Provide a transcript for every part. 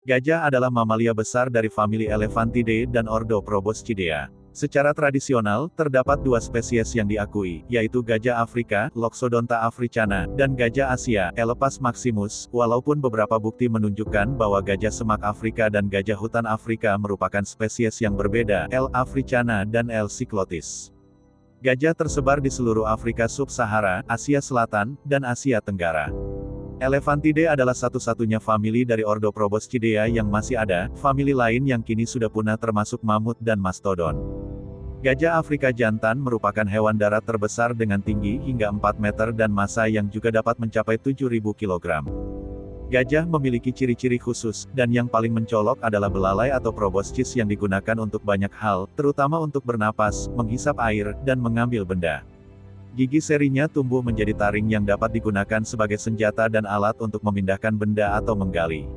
Gajah adalah mamalia besar dari famili Elephantidae dan ordo Proboscidea. Secara tradisional, terdapat dua spesies yang diakui, yaitu gajah Afrika, Loxodonta africana, dan gajah Asia, Elephas maximus, walaupun beberapa bukti menunjukkan bahwa gajah semak Afrika dan gajah hutan Afrika merupakan spesies yang berbeda, L. africana dan L. cyclotis. Gajah tersebar di seluruh Afrika Sub-Sahara, Asia Selatan, dan Asia Tenggara. Elephantidae adalah satu-satunya famili dari ordo Proboscidea yang masih ada, famili lain yang kini sudah punah termasuk mamut dan mastodon. Gajah Afrika jantan merupakan hewan darat terbesar dengan tinggi hingga 4 meter dan massa yang juga dapat mencapai 7.000 kg. Gajah memiliki ciri-ciri khusus, dan yang paling mencolok adalah belalai atau proboscis yang digunakan untuk banyak hal, terutama untuk bernapas, menghisap air, dan mengambil benda. Gigi serinya tumbuh menjadi taring yang dapat digunakan sebagai senjata dan alat untuk memindahkan benda atau menggali.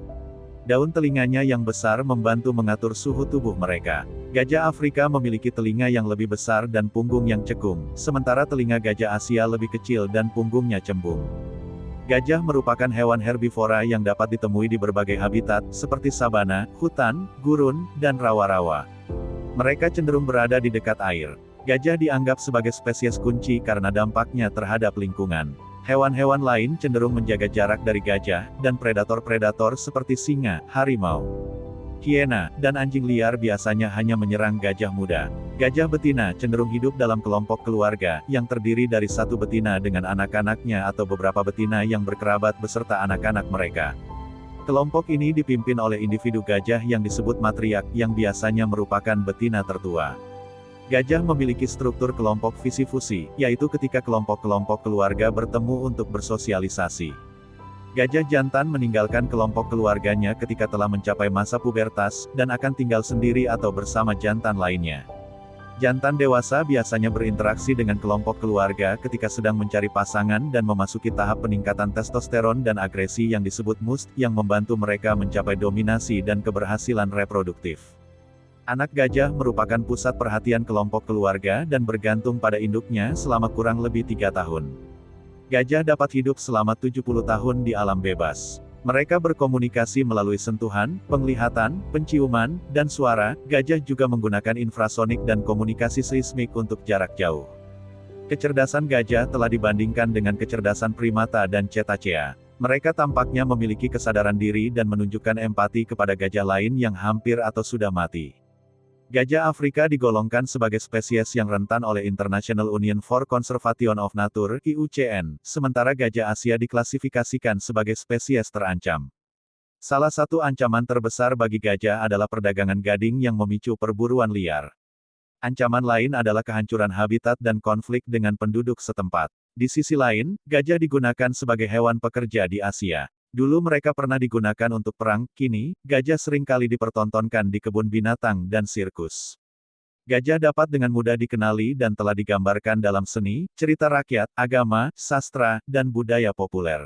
Daun telinganya yang besar membantu mengatur suhu tubuh mereka. Gajah Afrika memiliki telinga yang lebih besar dan punggung yang cekung, sementara telinga gajah Asia lebih kecil dan punggungnya cembung. Gajah merupakan hewan herbivora yang dapat ditemui di berbagai habitat, seperti sabana, hutan, gurun, dan rawa-rawa. Mereka cenderung berada di dekat air. Gajah dianggap sebagai spesies kunci karena dampaknya terhadap lingkungan. Hewan-hewan lain cenderung menjaga jarak dari gajah, dan predator-predator seperti singa, harimau, hiena, dan anjing liar biasanya hanya menyerang gajah muda. Gajah betina cenderung hidup dalam kelompok keluarga, yang terdiri dari satu betina dengan anak-anaknya atau beberapa betina yang berkerabat beserta anak-anak mereka. Kelompok ini dipimpin oleh individu gajah yang disebut matriark, yang biasanya merupakan betina tertua. Gajah memiliki struktur kelompok visi-fusi, yaitu ketika kelompok-kelompok keluarga bertemu untuk bersosialisasi. Gajah jantan meninggalkan kelompok keluarganya ketika telah mencapai masa pubertas, dan akan tinggal sendiri atau bersama jantan lainnya. Jantan dewasa biasanya berinteraksi dengan kelompok keluarga ketika sedang mencari pasangan dan memasuki tahap peningkatan testosteron dan agresi yang disebut must, yang membantu mereka mencapai dominasi dan keberhasilan reproduktif. Anak gajah merupakan pusat perhatian kelompok keluarga dan bergantung pada induknya selama kurang lebih 3 tahun. Gajah dapat hidup selama 70 tahun di alam bebas. Mereka berkomunikasi melalui sentuhan, penglihatan, penciuman, dan suara. Gajah juga menggunakan infrasonik dan komunikasi seismik untuk jarak jauh. Kecerdasan gajah telah dibandingkan dengan kecerdasan primata dan cetacea. Mereka tampaknya memiliki kesadaran diri dan menunjukkan empati kepada gajah lain yang hampir atau sudah mati. Gajah Afrika digolongkan sebagai spesies yang rentan oleh International Union for Conservation of Nature (IUCN), sementara gajah Asia diklasifikasikan sebagai spesies terancam. Salah satu ancaman terbesar bagi gajah adalah perdagangan gading yang memicu perburuan liar. Ancaman lain adalah kehancuran habitat dan konflik dengan penduduk setempat. Di sisi lain, gajah digunakan sebagai hewan pekerja di Asia. Dulu mereka pernah digunakan untuk perang, kini, gajah sering kali dipertontonkan di kebun binatang dan sirkus. Gajah dapat dengan mudah dikenali dan telah digambarkan dalam seni, cerita rakyat, agama, sastra, dan budaya populer.